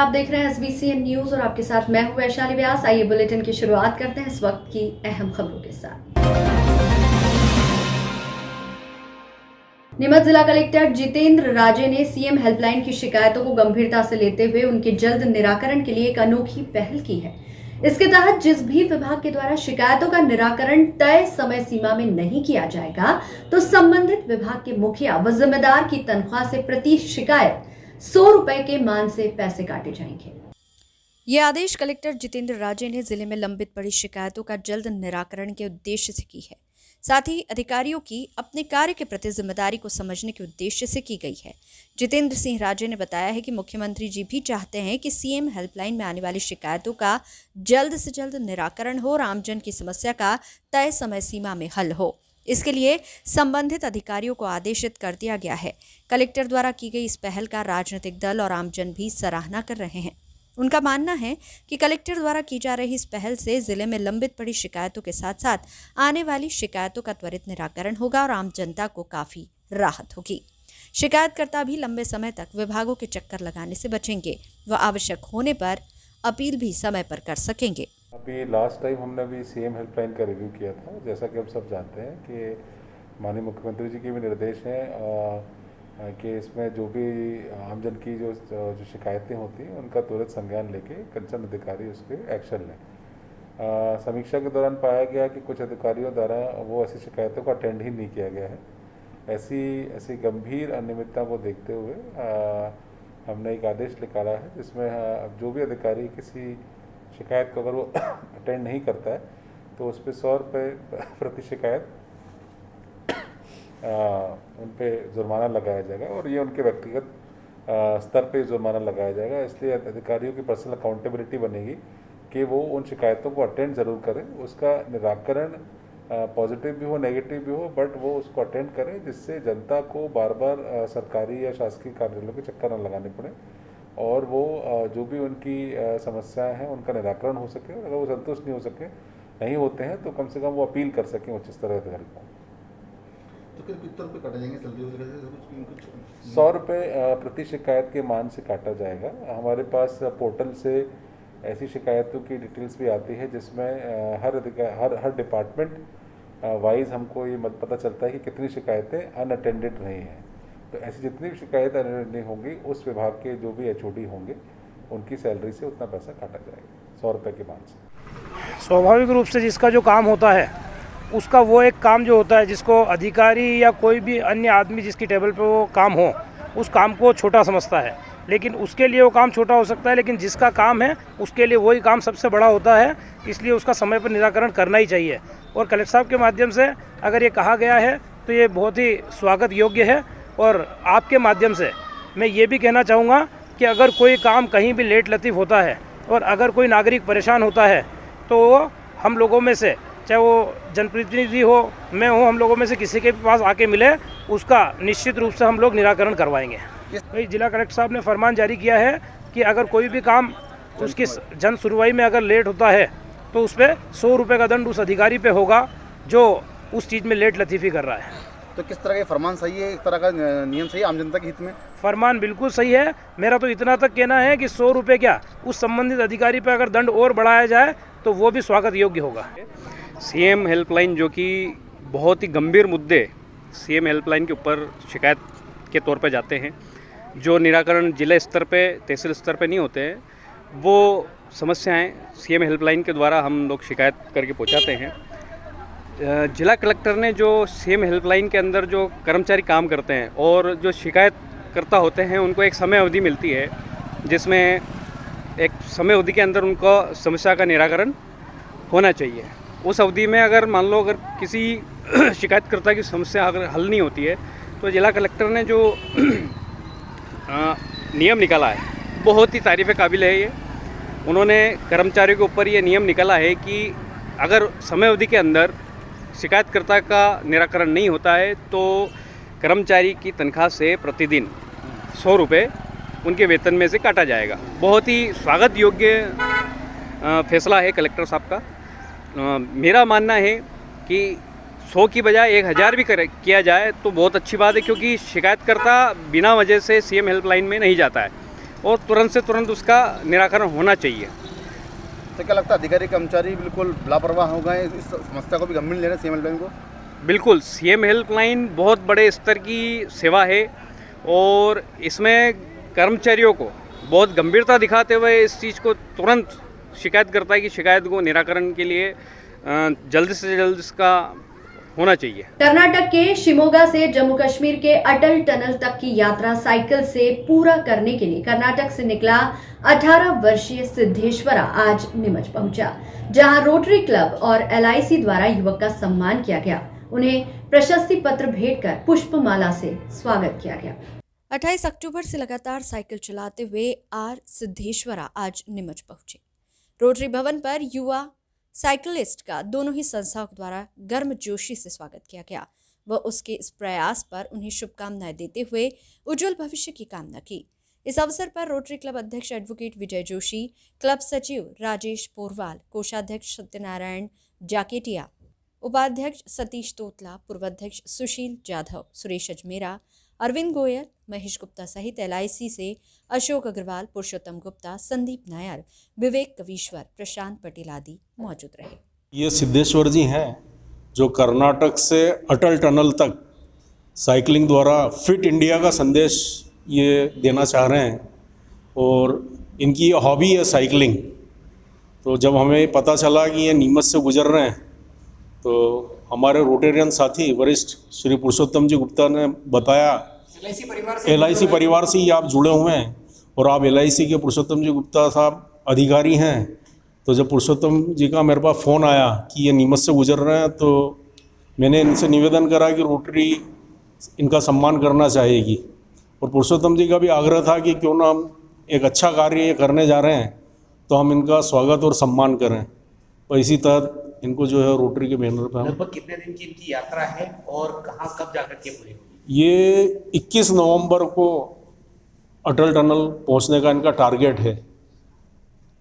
आप देख रहे हैं SBCN न्यूज और आपके साथ मैं हूं वैशाली व्यास। आइए बुलेटिन की शुरुआत करते हैं इस वक्त की अहम खबरों के साथ। नीमच जिला कलेक्टर जितेंद्र राजे ने सीएम हेल्पलाइन की शिकायतों को गंभीरता से लेते हुए उनके जल्द निराकरण के लिए एक अनोखी पहल की है। इसके तहत जिस भी विभाग के द्वारा शिकायतों का निराकरण तय समय सीमा में नहीं किया जाएगा तो संबंधित विभाग के मुखिया व जिम्मेदार की तनख्वाह से प्रति शिकायत 100 रुपए के मान से पैसे काटे जाएंगे। ये आदेश कलेक्टर जितेंद्र राजे ने जिले में लंबित पड़ी शिकायतों का जल्द निराकरण के उद्देश्य से की है। साथ ही अधिकारियों की अपने कार्य के प्रति जिम्मेदारी को समझने के उद्देश्य से की गई है। जितेंद्र सिंह राजे ने बताया है कि मुख्यमंत्री जी भी चाहते हैं कि सीएम हेल्पलाइन में आने वाली शिकायतों का जल्द से जल्द निराकरण हो और आमजन की समस्या का तय समय सीमा में हल हो। इसके लिए संबंधित अधिकारियों को आदेशित कर दिया गया है। कलेक्टर द्वारा की गई इस पहल का राजनीतिक दल और आमजन भी सराहना कर रहे हैं। उनका मानना है कि कलेक्टर द्वारा की जा रही इस पहल से जिले में लंबित पड़ी शिकायतों के साथ साथ आने वाली शिकायतों का त्वरित निराकरण होगा और आम जनता को काफी राहत होगी। शिकायतकर्ता भी लंबे समय तक विभागों के चक्कर लगाने से बचेंगे व आवश्यक होने पर अपील भी समय पर कर सकेंगे। अभी लास्ट टाइम हमने भी सीएम हेल्पलाइन का रिव्यू किया था। जैसा कि हम सब जानते हैं कि माननीय मुख्यमंत्री जी के भी निर्देश हैं कि इसमें जो भी आमजन की जो शिकायतें होती हैं उनका त्वरित संज्ञान लेके कंसर्न अधिकारी उस पर एक्शन लें। समीक्षा के दौरान पाया गया कि कुछ अधिकारियों द्वारा वो ऐसी शिकायतों को अटेंड ही नहीं किया गया है। ऐसी गंभीर अनियमितता को देखते हुए हमने एक आदेश निकाला है जिसमें जो भी अधिकारी किसी शिकायत को अगर वो अटेंड नहीं करता है तो उस पर 100 रुपये प्रति शिकायत उन पे जुर्माना लगाया जाएगा और ये उनके व्यक्तिगत स्तर पे जुर्माना लगाया जाएगा। इसलिए अधिकारियों की पर्सनल अकाउंटेबिलिटी बनेगी कि वो उन शिकायतों को अटेंड ज़रूर करें, उसका निराकरण पॉजिटिव भी हो नेगेटिव भी हो बट वो उसको अटेंड करें, जिससे जनता को बार बार सरकारी या शासकीय कार्यालयों के चक्कर न लगाने पड़े और वो जो भी उनकी समस्याएं हैं उनका निराकरण हो सके। अगर वो संतुष्ट नहीं होते हैं तो कम से कम वो अपील कर सकें उच्च स्तर अधिकारी को। तो कितने रुपये काटे जाएंगे सैलरी वगैरह? 100 रुपये प्रति शिकायत के मान से काटा जाएगा। हमारे पास पोर्टल से ऐसी शिकायतों की डिटेल्स भी आती है जिसमें हर डिपार्टमेंट वाइज हमको ये पता चलता है कि कितनी शिकायतें अनअटेंडेड रही हैं। तो ऐसी जितनी भी शिकायत अटेंड नहीं होंगी उस विभाग के जो भी HOD होंगे उनकी सैलरी से उतना पैसा काटा जाएगा 100 रुपये के मान से। स्वाभाविक रूप से जिसका जो काम होता है उसका वो एक काम जो होता है जिसको अधिकारी या कोई भी अन्य आदमी जिसकी टेबल पे वो काम हो उस काम को छोटा समझता है, लेकिन उसके लिए वो काम छोटा हो सकता है, लेकिन जिसका काम है उसके लिए वही काम सबसे बड़ा होता है। इसलिए उसका समय पर निराकरण करना ही चाहिए और कलेक्टर साहब के माध्यम से अगर ये कहा गया है तो ये बहुत ही स्वागत योग्य है। और आपके माध्यम से मैं ये भी कहना चाहूँगा कि अगर कोई काम कहीं भी लेट लतीफ़ होता है और अगर कोई नागरिक परेशान होता है तो हम लोगों में से, चाहे वो जनप्रतिनिधि हो, मैं हूँ, हम लोगों में से किसी के पास आके मिले उसका निश्चित रूप से हम लोग निराकरण करवाएंगे। भाई जिला कलेक्टर साहब ने फरमान जारी किया है कि अगर कोई भी काम उसकी जन सुनवाई में अगर लेट होता है तो उस पर 100 रुपये का दंड उस अधिकारी पे होगा जो उस चीज़ में लेट लतीफ़ी कर रहा है। तो किस तरह का फरमान सही है, एक तरह का नियम सही है आम जनता के हित में? फरमान बिल्कुल सही है। मेरा तो इतना तक कहना है कि 100 रुपये क्या उस संबंधित अधिकारी पर अगर दंड और बढ़ाया जाए तो वो भी स्वागत योग्य होगा। सीएम हेल्पलाइन जो कि बहुत ही गंभीर मुद्दे सीएम हेल्पलाइन के ऊपर शिकायत के तौर पे जाते हैं, जो निराकरण जिला स्तर पे तहसील स्तर पे नहीं होते हैं, वो समस्याएं सीएम हेल्पलाइन के द्वारा हम लोग शिकायत करके पहुंचाते हैं। जिला कलेक्टर ने जो सीएम हेल्पलाइन के अंदर जो कर्मचारी काम करते हैं और जो शिकायतकर्ता होते हैं उनको एक समय अवधि मिलती है जिसमें एक समय अवधि के अंदर उनको समस्या का निराकरण होना चाहिए। उस अवधि में अगर मान लो अगर किसी शिकायतकर्ता की समस्या अगर हल नहीं होती है तो जिला कलेक्टर ने जो नियम निकाला है बहुत ही तारीफ़ काबिल है। ये उन्होंने कर्मचारियों के ऊपर ये नियम निकाला है कि अगर समय अवधि के अंदर शिकायतकर्ता का निराकरण नहीं होता है तो कर्मचारी की तनख्वाह से प्रतिदिन 100 रुपये उनके वेतन में से काटा जाएगा। बहुत ही स्वागत योग्य फैसला है कलेक्टर साहब का। मेरा मानना है कि 100 की बजाय 1000 भी किया जाए तो बहुत अच्छी बात है, क्योंकि शिकायतकर्ता बिना वजह से सीएम हेल्पलाइन में नहीं जाता है और तुरंत से तुरंत उसका निराकरण होना चाहिए। तो क्या लगता है अधिकारी कर्मचारी बिल्कुल लापरवाह हो गए, इस समस्या को भी गंभीर ले रहे हैं सीएम हेल्पलाइन को? बिल्कुल, सीएम हेल्पलाइन बहुत बड़े स्तर की सेवा है और इसमें कर्मचारियों को बहुत गंभीरता दिखाते हुए इस चीज़ को तुरंत शिकायत करता है कि शिकायत को निराकरण के लिए जल्द से जल्द इसका होना चाहिए। कर्नाटक के शिमोगा से जम्मू कश्मीर के अटल टनल तक की यात्रा साइकिल से पूरा करने के लिए कर्नाटक से निकला 18 वर्षीय सिद्धेश्वरा आज नीमच पहुंचा, जहां रोटरी क्लब और एलआईसी द्वारा युवक का सम्मान किया गया। उन्हें प्रशस्ति पत्र भेंट कर पुष्पमाला से स्वागत किया गया। 28 अक्टूबर से लगातार साइकिल चलाते हुए आर सिद्धेश्वरा आज नीमच पहुंचे। रोटरी भवन पर युवा साइकिलिस्ट का दोनों ही संस्थाओं द्वारा गर्मजोशी से स्वागत किया गया। वह उसके इस प्रयास पर उन्हें शुभकामनाएं देते हुए उज्जवल भविष्य की कामना की। इस अवसर पर रोटरी क्लब अध्यक्ष एडवोकेट विजय जोशी, क्लब सचिव राजेश पोरवाल, कोषाध्यक्ष सत्यनारायण जाकेटिया, उपाध्यक्ष सतीश तोतला, पूर्वाध्यक्ष सुशील जाधव, सुरेश अजमेरा, अरविंद गोयल, महेश गुप्ता सहित एलआईसी से अशोक अग्रवाल, पुरुषोत्तम गुप्ता, संदीप नायर, विवेक कवीश्वर, प्रशांत पटेल आदि मौजूद रहे। ये सिद्धेश्वर जी हैं जो कर्नाटक से अटल टनल तक साइकिलिंग द्वारा फिट इंडिया का संदेश ये देना चाह रहे हैं और इनकी ये हॉबी है साइकिलिंग। तो जब हमें पता चला कि ये नीमच से गुजर रहे हैं तो हमारे रोटेरियन साथी वरिष्ठ श्री पुरुषोत्तम जी गुप्ता ने बताया, एलआईसी परिवार से ही आप जुड़े हुए हैं और आप एलआईसी के पुरुषोत्तम जी गुप्ता साहब अधिकारी हैं। तो जब पुरुषोत्तम जी का मेरे पास फ़ोन आया कि ये नीमच से गुजर रहे हैं तो मैंने इनसे निवेदन करा कि रोटरी इनका सम्मान करना चाहेगी और पुरुषोत्तम जी का भी आग्रह था कि क्यों ना हम एक अच्छा कार्य ये करने जा रहे हैं तो हम इनका स्वागत और सम्मान करें। तो इसी तरह इनको जो है रोटरी के बैनर पर लगभग कितने दिन की इनकी यात्रा है और कहाँ कब जाकर के पूरी होगी? ये 21 नवंबर को अटल टनल पहुंचने का इनका टारगेट है।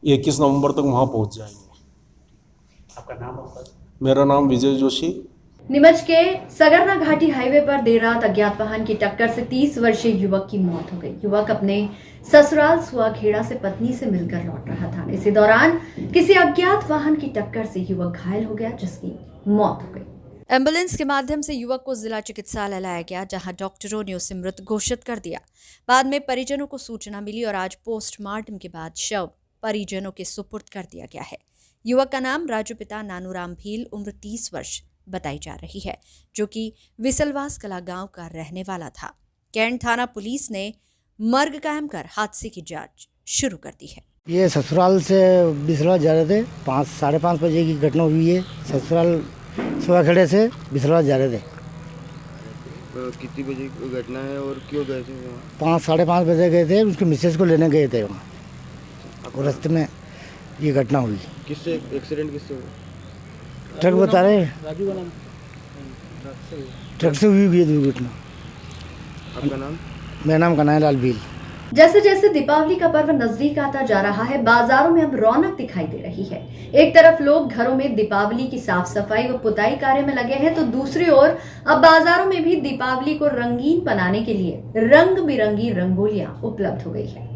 21 नवंबर तक वहां पहुंच जाएंगे। आपका नाम और पद? मेरा नाम विजय जोशी। नीमच के सगरना घाटी हाईवे पर देर रात अज्ञात वाहन की टक्कर से 30 वर्षीय युवक की मौत हो गई। युवक अपने ससुराल सुआखेड़ा से पत्नी से मिलकर लौट रहा था। इसी दौरान किसी अज्ञात वाहन की टक्कर से युवक घायल हो गया, जिसकी मौत हो गई। एम्बुलेंस के माध्यम से युवक को जिला चिकित्सालय लाया गया, जहां डॉक्टरों ने उसे मृत घोषित कर दिया। बाद में परिजनों को सूचना मिली और आज पोस्टमार्टम के बाद शव परिजनों के सुपुर्द कर दिया गया है। युवक का नाम राजू पिता नानूराम भील, उम्र 30 वर्ष बताई जा रही है, जो कि विसलवास कला गांव का रहने वाला था। कैंट थाना पुलिस ने मर्ग कायम कर हादसे की जांच शुरू कर दी है। ये ससुराल से बिसलवा जा रहे थे, 5-5:30 बजे की घटना हुई है। ससुराल सुआखेड़े से बिसलवा जा रहे थे। कितनी बजे की घटना है और क्यों गए थे वहाँ? 5-5:30 बजे गए थे, उसकी मिसेज को लेने गए थे वहाँ और रास्ते में ये घटना हुई। किससे एक्सीडेंट किससे हुआ? ट्रक बता रहे, ट्रक से हुई है दुर्घटना। आपका नाम? मेरा नाम कन्हैयालाल भील। जैसे जैसे दीपावली का पर्व नजदीक आता जा रहा है, बाजारों में अब रौनक दिखाई दे रही है। एक तरफ लोग घरों में दीपावली की साफ सफाई व पुताई कार्य में लगे हैं, तो दूसरी ओर अब बाजारों में भी दीपावली को रंगीन बनाने के लिए रंग बिरंगी रंगोलियां उपलब्ध हो गई है।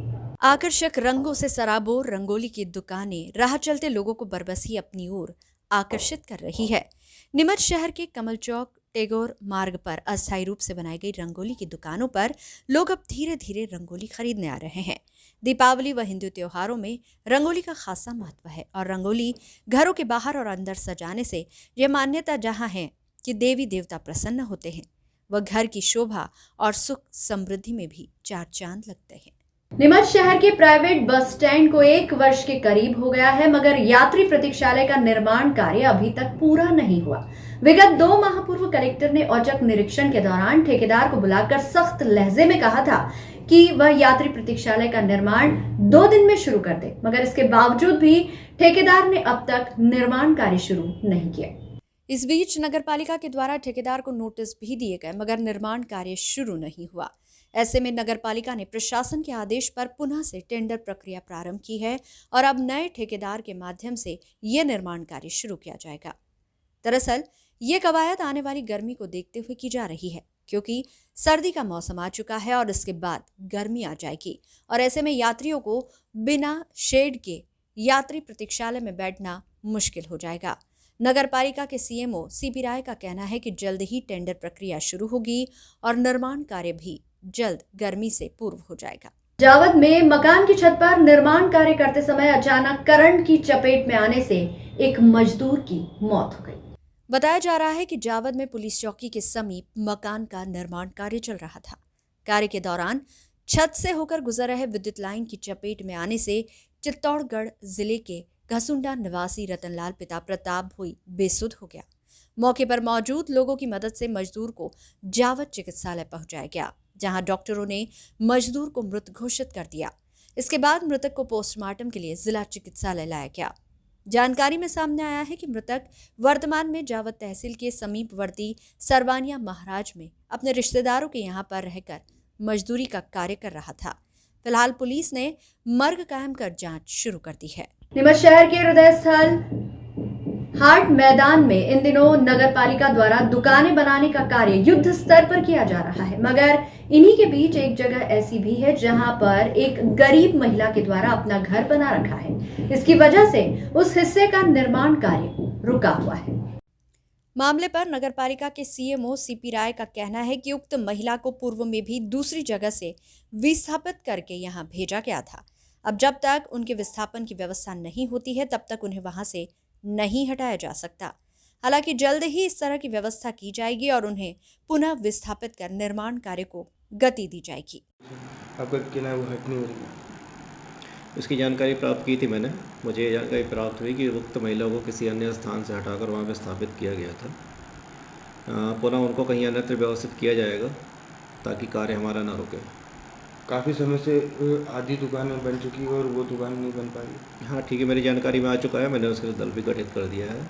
आकर्षक रंगों से सराबोर रंगोली की दुकानें राह चलते लोगों को बरबसी अपनी ओर आकर्षित कर रही है। नीमच शहर के कमल चौक टैगोर मार्ग पर अस्थायी रूप से बनाई गई रंगोली की दुकानों पर लोग अब धीरे धीरे रंगोली खरीदने आ रहे हैं। दीपावली व हिंदू त्योहारों में रंगोली का खासा महत्व है और रंगोली घरों के बाहर और अंदर सजाने से यह मान्यता जहां है कि देवी देवता प्रसन्न होते हैं, वह घर की शोभा और सुख समृद्धि में भी चार चांद लगते हैं। नीमच शहर के प्राइवेट बस स्टैंड को 1 वर्ष के करीब हो गया है, मगर यात्री प्रतीक्षालय का निर्माण कार्य अभी तक पूरा नहीं हुआ। विगत 2 माह पूर्व कलेक्टर ने औचक निरीक्षण के दौरान ठेकेदार को बुलाकर सख्त लहजे में कहा था कि वह यात्री प्रतीक्षालय का निर्माण 2 दिन में शुरू कर दे, मगर इसके बावजूद भी ठेकेदार ने अब तक निर्माण कार्य शुरू नहीं किया। इस बीच नगरपालिका के द्वारा ठेकेदार को नोटिस भी दिए गए, मगर निर्माण कार्य शुरू नहीं हुआ। ऐसे में नगरपालिका ने प्रशासन के आदेश पर पुनः से टेंडर प्रक्रिया प्रारंभ की है और अब नए ठेकेदार के माध्यम से यह निर्माण कार्य शुरू किया जाएगा। दरअसल ये कवायद आने वाली गर्मी को देखते हुए की जा रही है। क्योंकि सर्दी का मौसम आ चुका है और इसके बाद गर्मी आ जाएगी और ऐसे में यात्रियों को बिना शेड के यात्री प्रतीक्षालय में बैठना मुश्किल हो जाएगा। नगर पालिका के सीएमओ सीपी राय का कहना है कि जल्द ही टेंडर प्रक्रिया शुरू होगी और निर्माण कार्य भी जल्द गर्मी से पूर्व हो जाएगा। जावद में मकान की छत पर निर्माण कार्य करते समय अचानक करंट की चपेट में आने से एक मजदूर की मौत हो गई। बताया जा रहा है कि जावद में पुलिस चौकी के समीप मकान का निर्माण कार्य चल रहा था। कार्य के दौरान छत से होकर गुजर रहे विद्युत लाइन की चपेट में आने से चित्तौड़गढ़ जिले के घसुंडा निवासी रतनलाल पिता प्रताप भोई बेसुध हो गया। मौके पर मौजूद लोगों की मदद से मजदूर को जावद चिकित्सालय पहुंचाया गया, जहां डॉक्टरों ने मजदूर को मृत घोषित कर दिया। इसके बाद मृतक को पोस्टमार्टम के लिए जिला चिकित्सालय लाया गया। जानकारी में सामने आया है कि मृतक वर्तमान में जावद तहसील के समीपवर्ती सरवानिया महाराज में अपने रिश्तेदारों के यहां पर रहकर मजदूरी का कार्य कर रहा था। फिलहाल पुलिस ने मर्ग कायम कर जांच शुरू कर दी है। नीमच शहर के हृदय स्थल हाट मैदान में इन दिनों नगर पालिका द्वारा दुकानें बनाने का कार्य युद्ध स्तर पर किया जा रहा है, मगर इन्हीं के बीच एक जगह ऐसी भी है जहां पर एक गरीब महिला के द्वारा अपना घर बना रखा है। इसकी वजह से उस हिस्से का निर्माण कार्य रुका हुआ है। मामले पर नगर पालिका के सीएमओ सीपी राय का कहना है कि उक्त महिला को पूर्व में भी दूसरी जगह से विस्थापित करके यहां भेजा गया था। अब जब तक उनके विस्थापन की व्यवस्था नहीं होती है तब तक उन्हें वहां से नहीं हटाया जा सकता। हालांकि जल्द ही इस तरह की व्यवस्था की जाएगी और उन्हें पुनः विस्थापित कर निर्माण कार्य को गति दी जाएगी। आपका कहना है वो हट नहीं हो रही? इसकी जानकारी प्राप्त की थी मैंने। मुझे ये जानकारी प्राप्त हुई कि उक्त महिला को किसी अन्य स्थान से हटाकर वहाँ पर स्थापित किया गया था। पुनः उनको कहीं अन्यत्र व्यवस्थित किया जाएगा ताकि कार्य हमारा ना रुके। काफ़ी समय से आधी दुकानें बन चुकी है और वो दुकान नहीं बन पाई। हाँ ठीक है, मेरी जानकारी में आ चुका है। मैंने उसके लिए दल भी गठित कर दिया है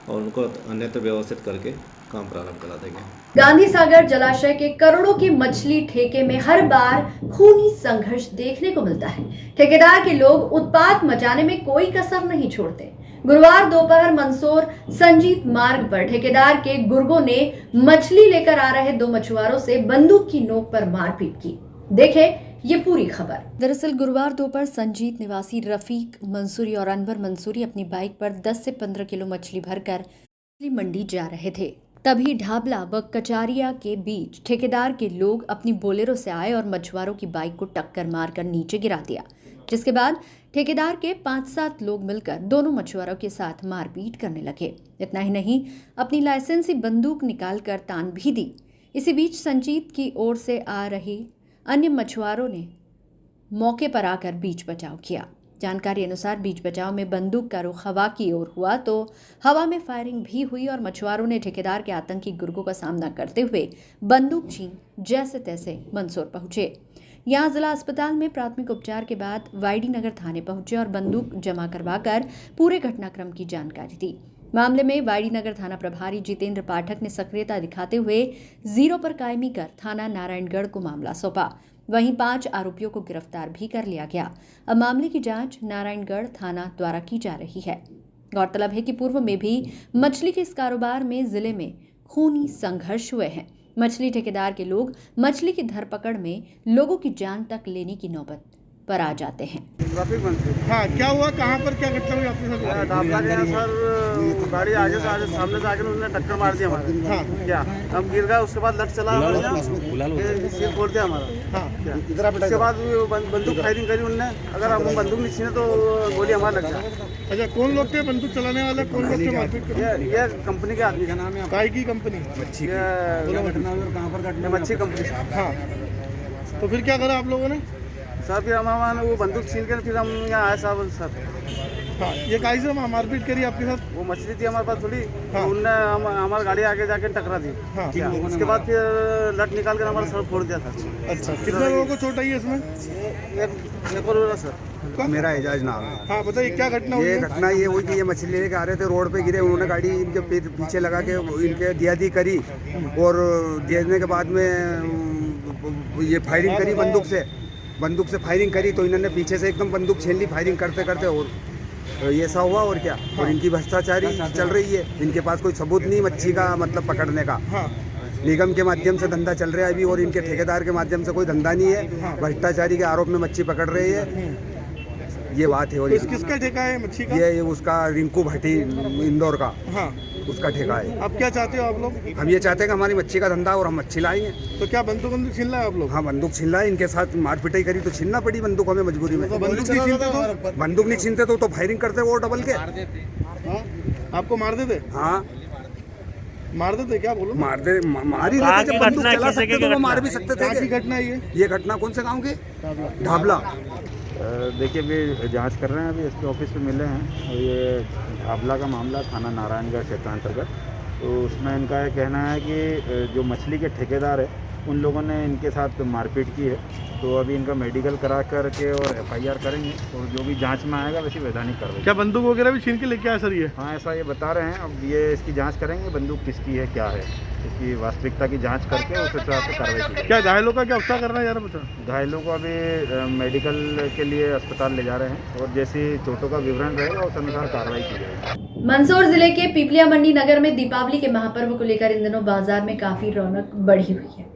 और उनको अन्यत्र व्यवस्थित करके काम प्रारंभ करा देंगे। गांधी सागर जलाशय के करोड़ों की मछली ठेके में हर बार खूनी संघर्ष देखने को मिलता है। ठेकेदार के लोग उत्पात मचाने में कोई कसर नहीं छोड़ते। गुरुवार दोपहर मंदसौर संजीत मार्ग पर ठेकेदार के गुर्गों ने मछली लेकर आ रहे दो मछुआरों से बंदूक की नोक पर मारपीट की। देखे ये पूरी खबर। दरअसल गुरुवार दोपहर संजीत निवासी रफीक मंसूरी और अनवर मंसूरी अपनी बाइक पर 10 से 15 किलो मछली भरकर मछली मंडी जा रहे थे। तभी ढाबला व कचारिया के बीच ठेकेदार के लोग अपनी बोलेरो से आए और मछुआरों की बाइक को टक्कर मारकर नीचे गिरा दिया, जिसके बाद ठेकेदार के 5-7 लोग मिलकर दोनों मछुआरों के साथ मारपीट करने लगे। इतना ही नहीं, अपनी लाइसेंसी बंदूक निकालकर तान भी दी। इसी बीच संजीत की ओर से आ रही अन्य मछुआरों ने मौके पर आकर बीच बचाव किया। जानकारी अनुसार बीच बचाव में बंदूक का रुख हवा की ओर हुआ तो हवा में फायरिंग भी हुई और मछुआरों ने ठेकेदार के आतंकी गुर्गों का सामना करते हुए बंदूक छीन जैसे तैसे मंदसौर पहुंचे। यहां जिला अस्पताल में प्राथमिक उपचार के बाद वाईडी नगर थाने पहुंचे और बंदूक जमा करवाकर पूरे घटनाक्रम की जानकारी दी। मामले में वाईडी नगर थाना प्रभारी जितेंद्र पाठक ने सक्रियता दिखाते हुए जीरो पर कायमी कर थाना नारायणगढ़ को मामला सौंपा। वहीं 5 आरोपियों को गिरफ्तार भी कर लिया गया। अब मामले की जांच नारायणगढ़ थाना द्वारा की जा रही है। गौरतलब है कि पूर्व में भी मछली के इस कारोबार में जिले में खूनी संघर्ष हुए हैं। मछली ठेकेदार के लोग मछली की धरपकड़ में लोगों की जान तक लेने की नौबत पर आ जाते हैं। हाँ, क्या हुआ, कहाँ पर क्या घटना हुई आपके साथ? ढाबला के यहाँ सर गाड़ी आगे से आगे सामने से आके उन्होंने टक्कर मार दिया हमारे। हाँ, क्या हम गिर गए, उसके बाद लट चला सिर फोड़ दिया हमारा। हाँ, उसके बाद बंदूक फायरिंग करी उनने। अगर हम बंदूक नहीं छीने तो गोली हमारा लग जाए। अच्छा, कौन लोग थे बंदूक चलाने वाले? कौन लोग थे मारपीट करने? ये कंपनी के आदमी का नाम है। काय की कंपनी? मच्छी कंपनी। हाँ, तो फिर क्या करा आप लोगों ने? सर फिर हम वो बंदूक छीन कर फिर हम यहाँ आए साहब सर। हाँ, ये काहे से मारपीट करी आपके साथ? वो मछली थी हमारे पास थोड़ी। हाँ। तो उनने हमारी गाड़ी आगे जाके टकरा दी। हाँ। उसके बाद फिर लट निकाल कर हमारा सर फोड़ दिया था। अच्छा, कितने लोगों को चोट आई है इसमें? एक और हुआ सर। मेरा एजाज नाम है। हाँ, बताइए क्या घटना हुई? ये घटना ये हुई कि ये मछली लेके आ रहे थे, रोड पे गिरे, उन्होंने गाड़ी इनके पीछे लगा के इनके दिया करी और देने के बाद में ये फायरिंग करी बंदूक से फायरिंग करी तो इन्होंने पीछे से एकदम बंदूक छीन ली फायरिंग करते करते और ये ऐसा हुआ और क्या। हाँ। और इनकी भ्रष्टाचारी चल रही है, इनके पास कोई सबूत नहीं मच्छी का मतलब पकड़ने का। हाँ। निगम के माध्यम से धंधा चल रहा है अभी, और इनके ठेकेदार के माध्यम से कोई धंधा नहीं है। भ्रष्टाचारी के आरोप में मच्छी पकड़ रही है, ये बात है। और किसका ठेका है मच्छी का? ये उसका रिंकू भाटी इंदौर का, हाँ उसका ठेका है। अब क्या चाहते हो आप लोग? हम ये चाहते हैं कि हमारी मच्छी का धंधा और हम मच्छी लाएंगे। तो क्या बंदूक छीन रहा है आप लोग? हाँ, बंदूक छीन रहा है, इनके साथ मार पिटाई करी तो छीनना पड़ी बंदूक हमें मजबूरी में। तो बंदूक नहीं छीनते तो? बंदूक नहीं छीनते तो फायरिंग करते वो डबल के। आपको मार देते? हाँ मार देते, क्या बोलो? मार दे, मार ही देते। जब बंदूक चला सकते तो वो मार भी सकते थे। की घटना ये घटना कौन से गाँव के? ढाबला। देखिए अभी जांच कर रहे हैं, अभी इसके ऑफिस पे मिले हैं। और ये ढाबला का मामला थाना नारायणगढ़ क्षेत्रांतर्गत, तो उसमें इनका ये कहना है कि जो मछली के ठेकेदार है उन लोगों ने इनके साथ मारपीट की है। तो अभी इनका मेडिकल करा करके और FIR करेंगे, और जो भी जांच में आएगा वैसी वैधानिक कार्रवाई। क्या बंदूक वगैरह भी छीन के लेके आया सर ये? हाँ, ऐसा ये बता रहे हैं। अब ये इसकी जांच करेंगे, बंदूक किसकी है, क्या है, इसकी वास्तविकता की जांच करके उस हिसाब से कार्रवाई की। क्या घायलों का क्या उपचार करना है यार? बता। घायलों को अभी मेडिकल के लिए अस्पताल ले जा रहे हैं, और जैसी चोटों का विवरण रहेगा उस अनुसार कार्रवाई की जाएगी। मंदसौर जिले के पीपलिया मंडी नगर में दीपावली के महापर्व को लेकर इन दिनों बाजार में काफी रौनक बढ़ी हुई है।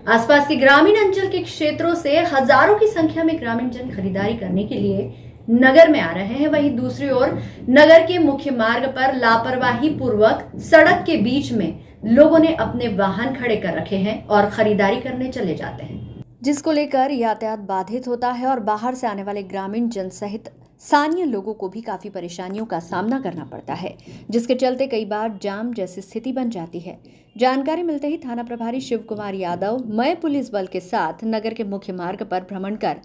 आसपास के ग्रामीण अंचल के क्षेत्रों से हजारों की संख्या में ग्रामीण जन खरीदारी करने के लिए नगर में आ रहे हैं। वहीं दूसरी ओर नगर के मुख्य मार्ग पर लापरवाही पूर्वक सड़क के बीच में लोगों ने अपने वाहन खड़े कर रखे हैं और खरीदारी करने चले जाते हैं, जिसको लेकर यातायात बाधित होता है और बाहर से आने वाले ग्रामीण जन सहित स्थानीय लोगों को भी काफी परेशानियों का सामना करना पड़ता है, जिसके चलते कई बार जाम जैसी स्थिति बन जाती है। जानकारी मिलते ही थाना प्रभारी शिव कुमार यादव मय पुलिस बल के साथ नगर के मुख्य मार्ग पर भ्रमण कर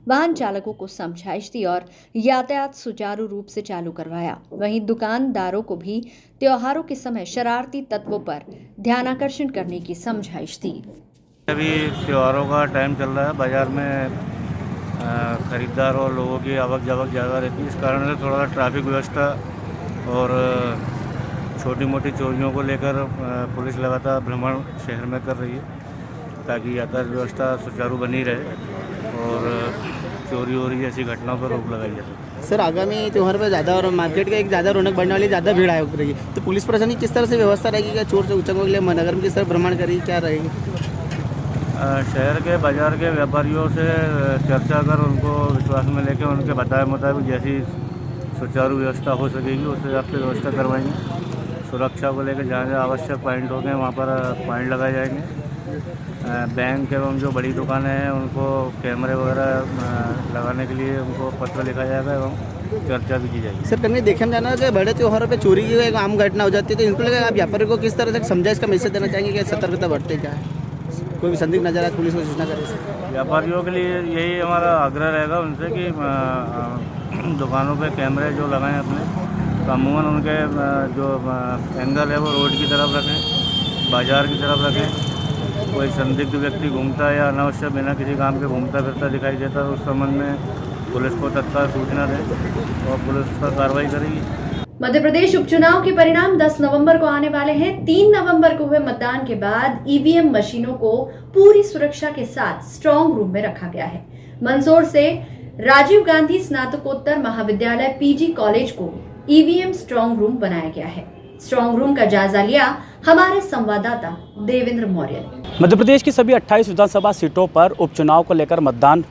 वाहन चालकों को समझाइश दी और यातायात सुचारू रूप से चालू करवाया। वहीं दुकानदारों को भी त्योहारों के समय शरारती तत्वों पर ध्यानाकर्षण करने की समझाइश दी। अभी त्योहारों का टाइम चल रहा है, बाजार में खरीदार और लोगों की आवक जावक ज़्यादा रहती है। इस कारण से थोड़ा ट्रैफिक व्यवस्था और छोटी मोटी चोरियों को लेकर पुलिस लगातार भ्रमण शहर में कर रही है, ताकि यातायात व्यवस्था सुचारू बनी रहे और चोरी वोरी जैसी घटनाओं पर रोक लगाई जाए। सर, आगामी त्यौहार पर ज़्यादा और मार्केट का एक ज़्यादा रौनक बढ़ने वाली, ज़्यादा भीड़ आयोग रहेगी, तो पुलिस प्रशासन की किस तरह से व्यवस्था रहेगी? क्या चोर उचकों के लिए नगर में किस तरह भ्रमण करेगी, क्या रहेगी? शहर के बाज़ार के व्यापारियों से चर्चा कर उनको विश्वास में लेकर उनके बताए मुताबिक जैसी सुचारू व्यवस्था हो सकेगी उस हिसाब से व्यवस्था करवाएंगे। सुरक्षा को लेकर जहाँ जहाँ आवश्यक पॉइंट होंगे वहाँ पर पॉइंट लगाए जाएंगे। बैंक एवं जो बड़ी दुकानें हैं उनको कैमरे वगैरह लगाने के लिए उनको पत्र लिखा जाएगा एवं चर्चा भी की जाएगी। सर, कहीं देखने में जाना है कि बड़े त्योहारों पे चोरी की एक आम घटना हो जाती है, तो इनको लेकर आप व्यापारी को किस तरह से समझा, इसका मैसेज देना चाहेंगे कि सतर्कता बरते? क्या है, कोई भी संदिग्ध नजर आए पुलिस को सूचना करे? व्यापारियों के लिए यही हमारा आग्रह रहेगा उनसे कि दुकानों पे कैमरे जो लगाएं अपने, तो अमूमन उनके जो एंगल है वो रोड की तरफ रखें, बाज़ार की तरफ रखें। कोई संदिग्ध व्यक्ति घूमता है या अनावश्यक बिना किसी काम के घूमता फिरता दिखाई देता है, तो उस संबंध में पुलिस को तत्काल सूचना दें और पुलिस पर कार्रवाई करेगी। मध्य प्रदेश उपचुनाव के परिणाम 10 नवंबर को आने वाले हैं। 3 नवंबर को हुए मतदान के बाद EVM मशीनों को पूरी सुरक्षा के साथ स्ट्रांग रूम में रखा गया है। मंदसौर से राजीव गांधी स्नातकोत्तर महाविद्यालय PG कॉलेज को EVM स्ट्रांग रूम बनाया गया है। स्ट्रांग रूम का जायजा लिया हमारे संवाददाता देवेंद्र मौर्य ने। मध्य प्रदेश की सभी 28 विधानसभा सीटों पर उपचुनाव को लेकर मतदान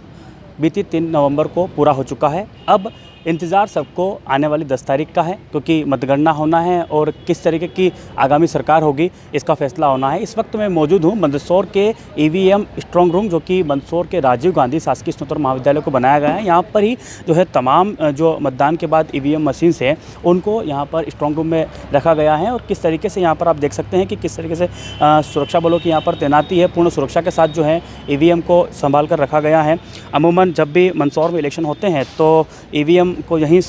बीती 3 नवंबर को पूरा हो चुका है। अब इंतज़ार सबको आने वाली 10 तारीख का है, क्योंकि मतगणना होना है और किस तरीके की आगामी सरकार होगी इसका फैसला होना है। इस वक्त मैं मौजूद हूँ मंदसौर के EVM स्ट्रांग रूम, जो कि मंदसौर के राजीव गांधी शासकीय स्नातकोत्तर महाविद्यालय को बनाया गया है। यहाँ पर ही जो है तमाम जो मतदान के बाद EVM मशीन है उनको यहाँ पर स्ट्रांग रूम में रखा गया है। और किस तरीके से यहाँ पर आप देख सकते हैं कि किस तरीके से सुरक्षा बलों की यहाँ पर तैनाती है, पूर्ण सुरक्षा के साथ जो है EVM को संभाल कर रखा गया है। अमूमन जब भी मंदसौर में इलेक्शन होते हैं तो EVM को यहीं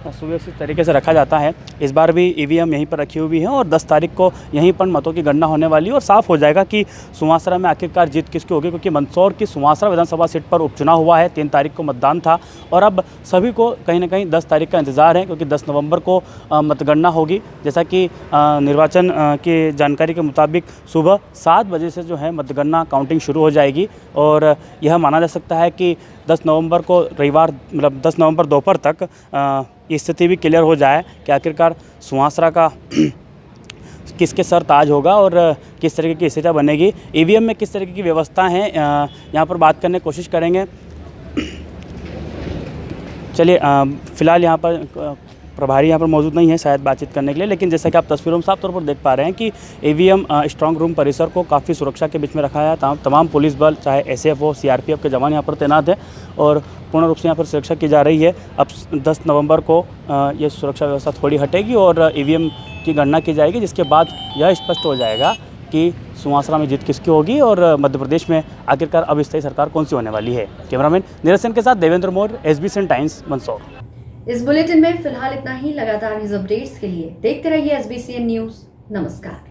सुव्यवस्थित तरीके से रखा जाता है। इस बार भी EVM यहीं पर रखी हुई है और 10 तारीख को यहीं पर मतों की गणना होने वाली है और साफ हो जाएगा कि सुवासरा में आखिरकार जीत किसकी होगी, क्योंकि मंदसौर की सुवासरा विधानसभा सीट पर उपचुनाव हुआ है। 3 तारीख को मतदान था और अब सभी को कहीं ना कहीं 10 तारीख का इंतजार है, क्योंकि 10 नवंबर को मतगणना होगी। जैसा कि निर्वाचन की जानकारी के मुताबिक सुबह 7 बजे से जो है मतगणना काउंटिंग शुरू हो जाएगी और यह माना जा सकता है कि 10 नवंबर को रविवार मतलब 10 नवंबर दोपहर तक स्थिति भी क्लियर हो जाए कि आखिरकार सुवासरा का किसके सर ताज होगा और किस तरीके की स्थिति बनेगी, ईवीएम में किस तरीके की व्यवस्था है, यहाँ पर बात करने की कोशिश करेंगे। चलिए, फ़िलहाल यहाँ पर प्रभारी यहाँ पर मौजूद नहीं है शायद बातचीत करने के लिए, लेकिन जैसा कि आप तस्वीरों में साफ तौर पर देख पा रहे हैं कि ईवीएम स्ट्रांग रूम परिसर को काफ़ी सुरक्षा के बीच में रखा है। तमाम पुलिस बल, चाहे एसएफ हो, सीआरपीएफ के जवान यहाँ पर तैनात हैं और पूर्ण रूप से यहाँ पर सुरक्षा की जा रही है। अब 10 नवंबर को ये सुरक्षा व्यवस्था थोड़ी हटेगी और ईवीएम की गणना की जाएगी, जिसके बाद यह स्पष्ट हो जाएगा कि सुवासरा में जीत किसकी होगी और मध्य प्रदेश में आखिरकार अब स्थायी सरकार कौन सी होने वाली है। कैमरामैन नीरज सेन के साथ देवेंद्र मौर्य, SBCN टाइम्स, मंदसौर। इस बुलेटिन में फिलहाल इतना ही। लगातार न्यूज अपडेट्स के लिए देखते रहिए SBCN न्यूज। नमस्कार।